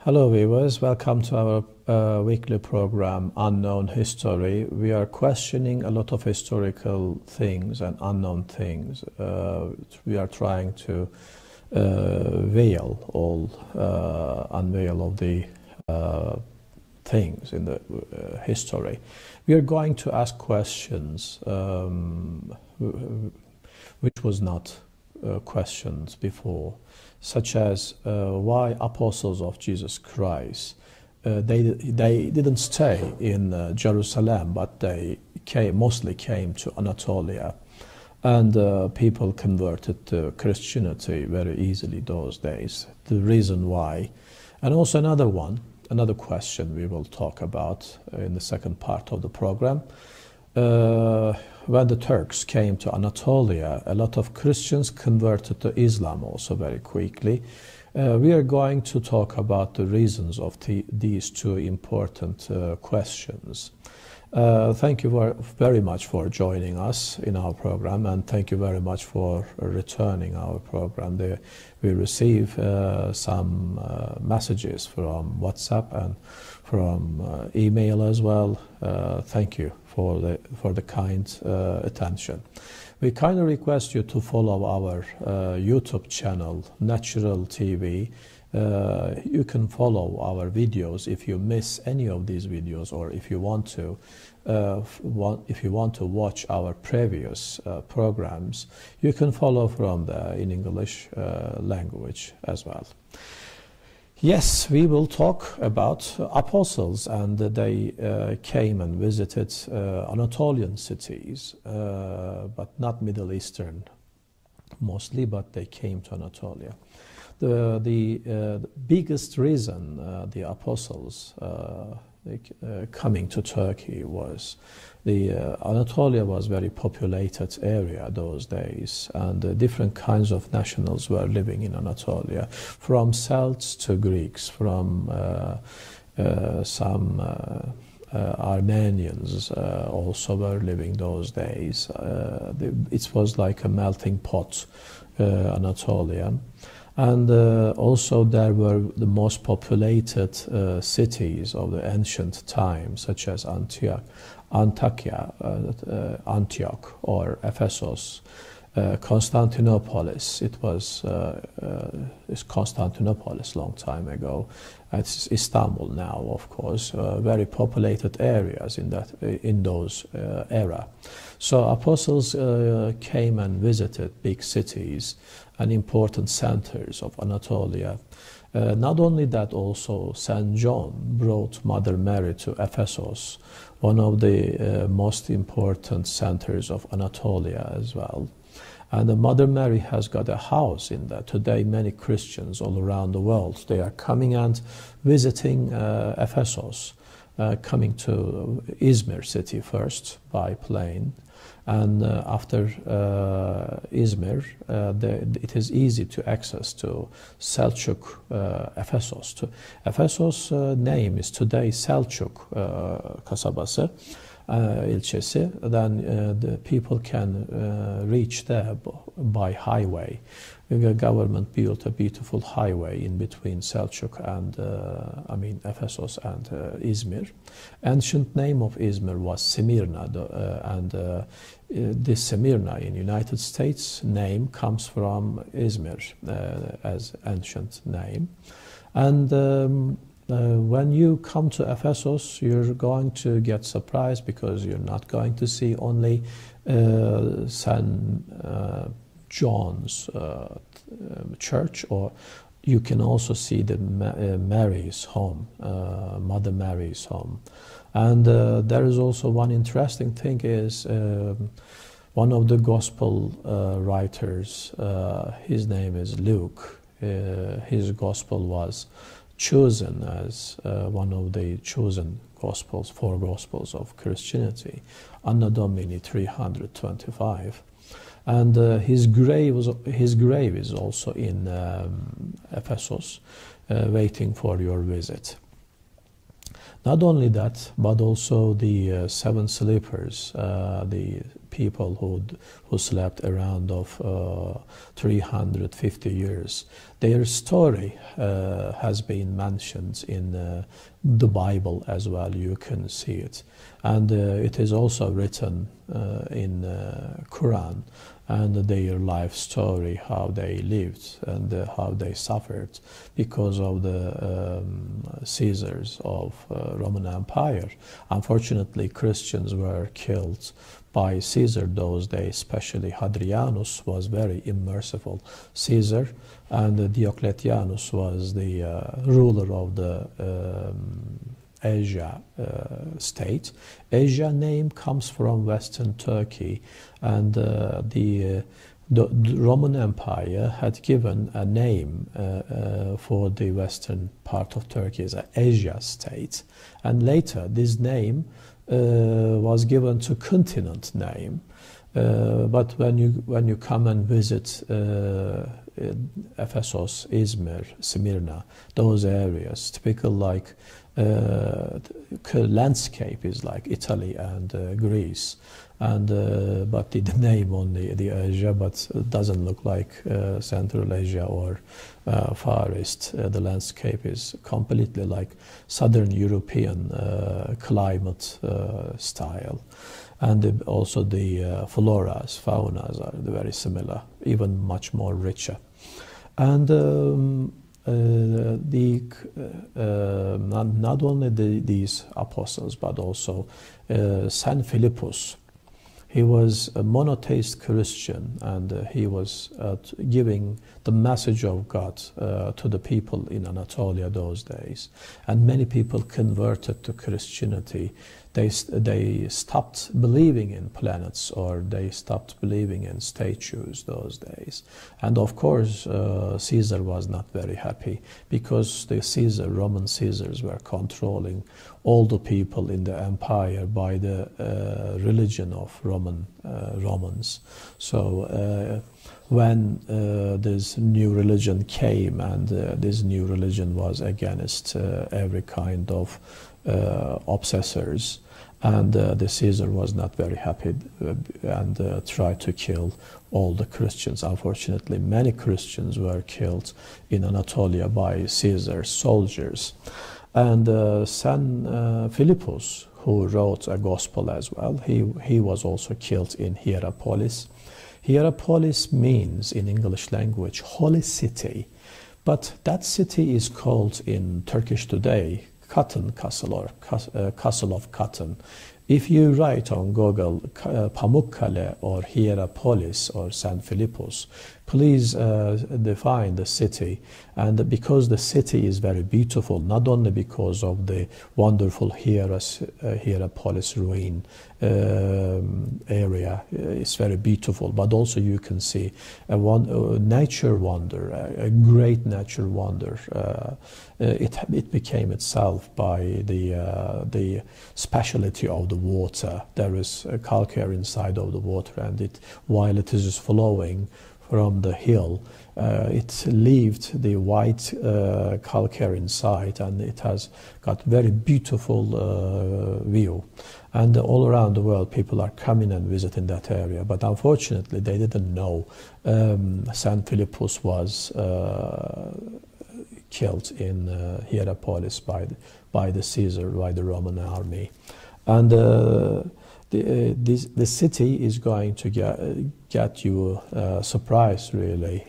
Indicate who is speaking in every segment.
Speaker 1: Hello viewers, welcome to our weekly program Unknown History. We are questioning a lot of historical things and unknown things. We are trying to unveil all of the things in the history. We are going to ask questions which was not questions before, such as why apostles of Jesus Christ they didn't stay in Jerusalem, but they mostly came to Anatolia, and people converted to Christianity very easily those days. The reason why, and also another question we will talk about in the second part of the program. When the Turks came to Anatolia, a lot of Christians converted to Islam also very quickly. We are going to talk about the reasons of these two important questions. Thank you very much for joining us in our program, and thank you very much for returning our program. We receive some messages from WhatsApp and from email as well. Thank you for the kind attention. We kindly request you to follow our YouTube channel, Natural TV. You can follow our videos if you miss any of these videos, or if you want to watch our previous programs, you can follow from there in English language as well. Yes, we will talk about apostles, and they came and visited Anatolian cities, but not Middle Eastern mostly, but they came to Anatolia. The biggest reason the apostles coming to Turkey was Anatolia was very populated area those days, and different kinds of nationals were living in Anatolia, from Celts to Greeks, from some Armenians also were living those days. It was like a melting pot, Anatolia. And also there were the most populated cities of the ancient times, such as Antioch or Ephesus, Constantinopolis. It was Constantinopolis long time ago. It's Istanbul now, of course. Very populated areas in those era. So apostles came and visited big cities and important centers of Anatolia. Not only that, also St. John brought Mother Mary to Ephesus, one of the most important centers of Anatolia as well. And the Mother Mary has got a house in there. Today, many Christians all around the world, they are coming and visiting Ephesus, coming to Izmir city first by plane. And after Izmir, it is easy to access to Selçuk, Ephesus. Ephesus name is today Selçuk kasabası, ilçesi. Then the people can reach there by highway. The government built a beautiful highway in between Selçuk and Ephesus and Izmir. Ancient name of Izmir was Smyrna, and this Smyrna in United States name comes from Izmir as ancient name. And when you come to Ephesus, you're going to get surprised, because you're not going to see only St. John's church, or you can also see the Mary's home, Mother Mary's home. And there is also one interesting thing is one of the gospel writers, his name is Luke. His gospel was chosen as one of the chosen gospels, four gospels of Christianity, Anno Domini 325. And his grave is also in Ephesus, waiting for your visit. Not only that, but also the seven sleepers, the people who slept around of 350 years. Their story has been mentioned in the Bible as well. You can see it, and it is also written in Quran, and their life story, how they lived and how they suffered because of the Caesars of Roman Empire. Unfortunately, Christians were killed by Caesar those days, especially Hadrianus was very unmerciful Caesar, and Diocletianus was the ruler of the Asia state. Asia name comes from Western Turkey, and the Roman Empire had given a name for the western part of Turkey as an Asia state, and later this name was given to continent name. But when you come and visit Ephesus, Izmir, Smyrna, those areas, typical like landscape is like Italy and Greece, and but the name only the Asia, but it doesn't look like Central Asia or Far East. The landscape is completely like Southern European climate style, and also the floras, faunas are very similar, even much more richer, and not only these apostles, but also Saint Phillipus. He was a monotheist Christian, and he was giving the message of God to the people in Anatolia those days. And many people converted to Christianity. They stopped believing in planets, or they stopped believing in statues those days. And of course, Caesar was not very happy, because the Roman Caesars were controlling all the people in the empire by the religion of Romans. So when this new religion came, and this new religion was against every kind of obsessors, and the Caesar was not very happy and tried to kill all the Christians. Unfortunately, many Christians were killed in Anatolia by Caesar's soldiers. And Saint Philippus, who wrote a gospel as well, he was also killed in Hierrapolis. Hierrapolis means in English language holy city, but that city is called in Turkish today Cotton Castle, or Castle of Cotton. If you write on Google Pamukkale or Hierrapolis or Saint Philippus, please define the city. And because the city is very beautiful, not only because of the wonderful Hierapolis ruin area, it's very beautiful, but also you can see a nature wonder, a great nature wonder. It became itself by the speciality of the water. There is a calcare inside of the water, and while it is flowing from the hill, it left the white calcare inside, and it has got very beautiful view. And all around the world, people are coming and visiting that area. But unfortunately, they didn't know Saint Philippus was killed in Hierrapolis by the Caesar, by the Roman army. And the city is going to get you surprised, really,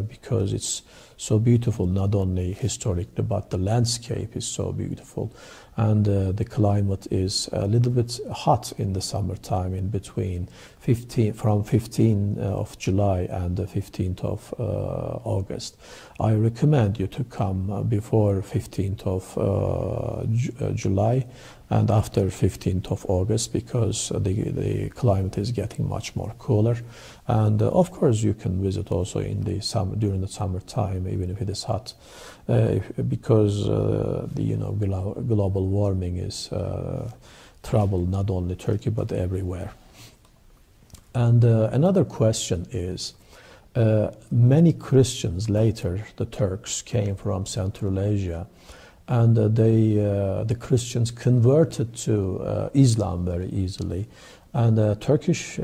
Speaker 1: because it's so beautiful, not only historically, but the landscape is so beautiful. And the climate is a little bit hot in the summertime, in between from 15th of July and the 15th of August. I recommend you to come before 15th of July and after 15th of August, because the climate is getting much more cooler. And of course you can visit also in the during the summertime, even if it is hot, because the global warming is trouble not only Turkey but everywhere. And another question is, many Christians later, the Turks, came from Central Asia, and the Christians converted to Islam very easily, and Turkish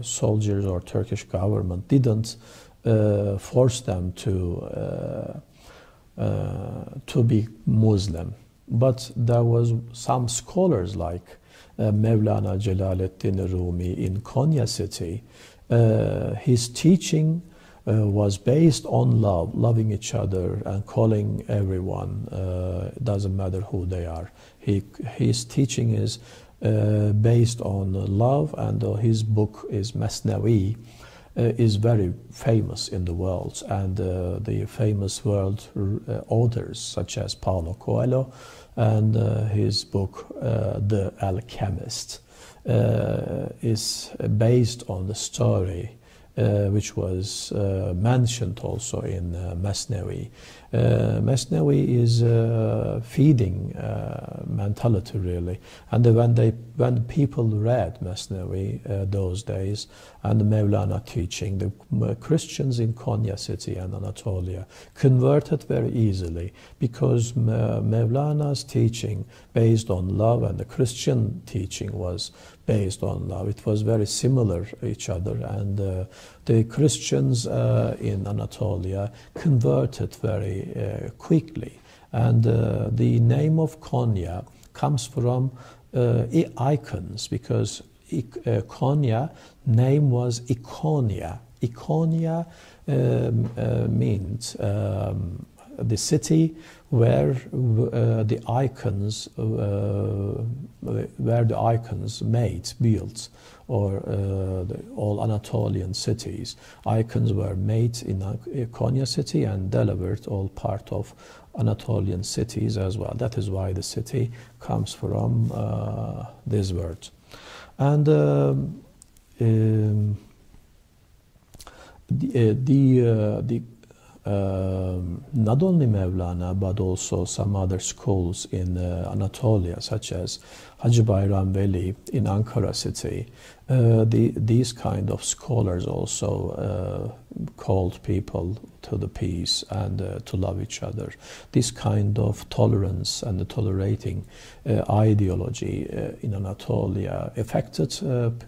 Speaker 1: soldiers or Turkish government didn't force them to be Muslim. But there was some scholars like Mevlana Celaleddin Rumi in Konya city. His teaching was based on love, loving each other and calling everyone, it doesn't matter who they are. His teaching is based on love, and his book is Mesnevi, is very famous in the world, and the famous world authors such as Paulo Coelho and his book The Alchemist is based on the story which was mentioned also in Mesnevi. Mesnevi is feeding mentality really, and when people read Mesnevi those days and the Mevlana teaching, the Christians in Konya city and Anatolia converted very easily, because Mevlana's teaching based on love and the Christian teaching was based on love. It was very similar each other, and the Christians in Anatolia converted very quickly. And the name of Konya comes from icons, because Konya name was Ikonia. Ikonia means the city where the icons made, built, or all Anatolian cities. Icons were made in Konya city and delivered all part of Anatolian cities as well. That is why the city comes from this word. And not only Mevlana, but also some other schools in Anatolia, such as Hacı Bayram Veli in Ankara city. These kind of scholars also called people to the peace and to love each other. This kind of tolerance and the tolerating ideology in Anatolia affected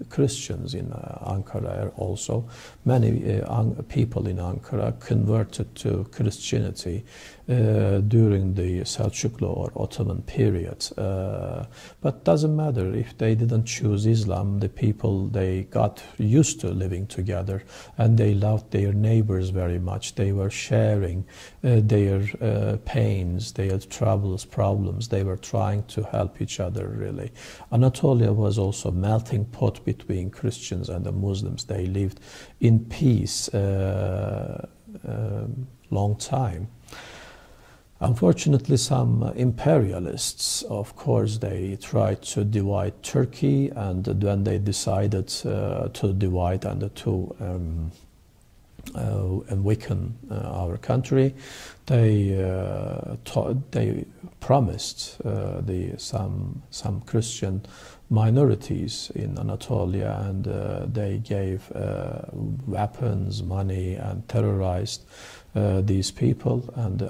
Speaker 1: Christians in Ankara also. Many people in Ankara converted to Christianity during the Selçuklu or Ottoman period. But doesn't matter if they didn't choose Islam, the people, they got used to living together and they loved their neighbors very much. They were sharing their pains, their troubles, problems. They were trying to help each other really. Anatolia was also a melting pot between Christians and the Muslims. They lived in peace long time. Unfortunately, some imperialists, of course, they tried to divide Turkey, and when they decided to divide and to weaken our country, they promised some Christian minorities in Anatolia, and they gave weapons, money, and terrorized these people, and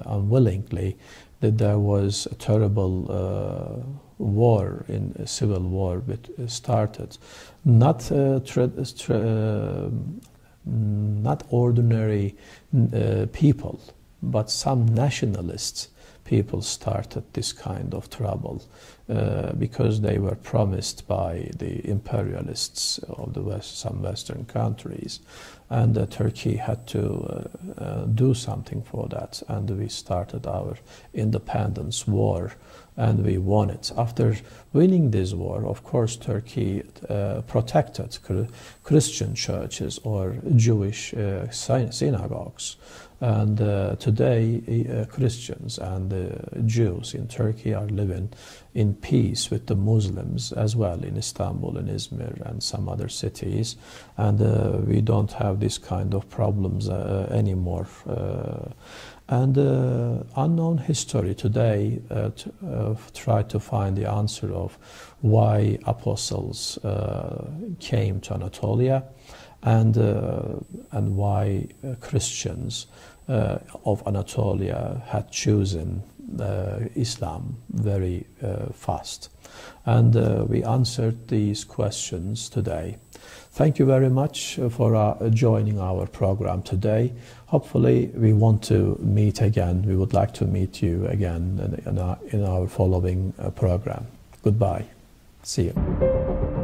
Speaker 1: unwillingly that there was a terrible war, a civil war that started. Not ordinary people, but some nationalists people started this kind of trouble because they were promised by the imperialists of the West, some Western countries, and Turkey had to do something for that, and we started our independence war, and we won it. After winning this war, of course, Turkey protected Christian churches or Jewish synagogues. And today, Christians and Jews in Turkey are living in peace with the Muslims as well in Istanbul and Izmir and some other cities. And we don't have this kind of problems anymore. And unknown history today try to find the answer of why apostles came to Anatolia. and why Christians of Anatolia had chosen Islam very fast. And we answered these questions today. Thank you very much for joining our program today. Hopefully we want to meet again. We would like to meet you again in our following program. Goodbye. See you.